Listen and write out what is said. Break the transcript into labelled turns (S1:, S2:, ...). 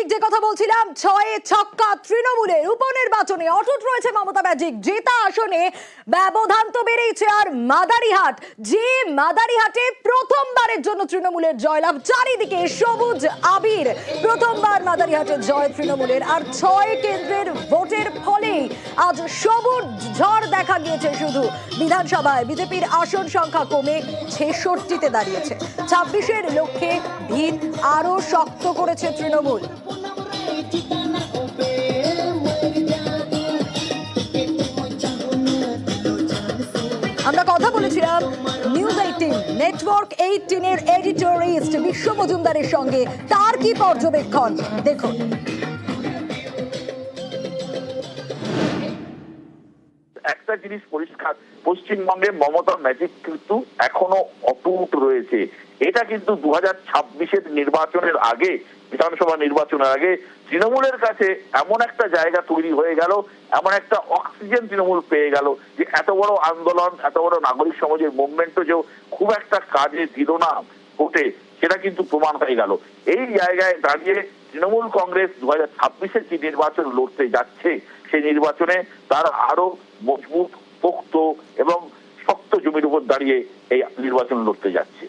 S1: ঠিক যে কথা বলছিলাম, ছয়ে ছক্কা তৃণমূলের উপনির্বাচনে অটুট রয়েছে মমতা ব্যানার্জি। জেতা আসনে ব্যবধান তো বেড়েছে। আর মাদারিহাট, যে মাদারিহাটে প্রথমবারের জন্য তৃণমূলের জয়লাভ, চারিদিকে সবুজ আবির। প্রথমবার মাদারিহাটে জয় তৃণমূলের। আর 6 কেন্দ্রের ভোটের ফলেই আজ সবুজ ঝড় দেখা গিয়েছে। শুধু বিধানসভায় বিজেপির আসন সংখ্যা কমে 66তে দাঁড়িয়েছে। 26-এর লক্ষ্যে ভিত আরো শক্ত করেছে তৃণমূল। আমরা কথা বলেছিলাম নিউজ 18 নেটওয়ার্ক 18-এর এডিটোরিয়ালিস্ট বিশ্ব মজুমদারের সঙ্গে। তার কি পর্যবেক্ষণ দেখুন।
S2: একটা জিনিস পরিষ্কার, পশ্চিমবঙ্গে মমতার ম্যাজিক কিন্তু এখনো অটুট রয়েছে। এটা কিন্তু 2026-এর নির্বাচনের আগে, বিধানসভা নির্বাচনের আগে তৃণমূলের কাছে এমন একটা জায়গা তৈরি হয়ে গেল, এমন একটা অক্সিজেন তৃণমূল পেয়ে গেল যে এত বড় আন্দোলন, এত বড় নাগরিক সমাজের মুভমেন্টও যে খুব একটা কাজে দিল না ভোটে, সেটা কিন্তু প্রমাণ হয়ে গেল। এই জায়গায় দাঁড়িয়ে তৃণমূল কংগ্রেস 2026-এর যে নির্বাচন লড়তে যাচ্ছে, সেই নির্বাচনে তারা আরো মজবুত, পোক্ত এবং শক্ত জমির উপর দাঁড়িয়ে এই নির্বাচন লড়তে যাচ্ছে।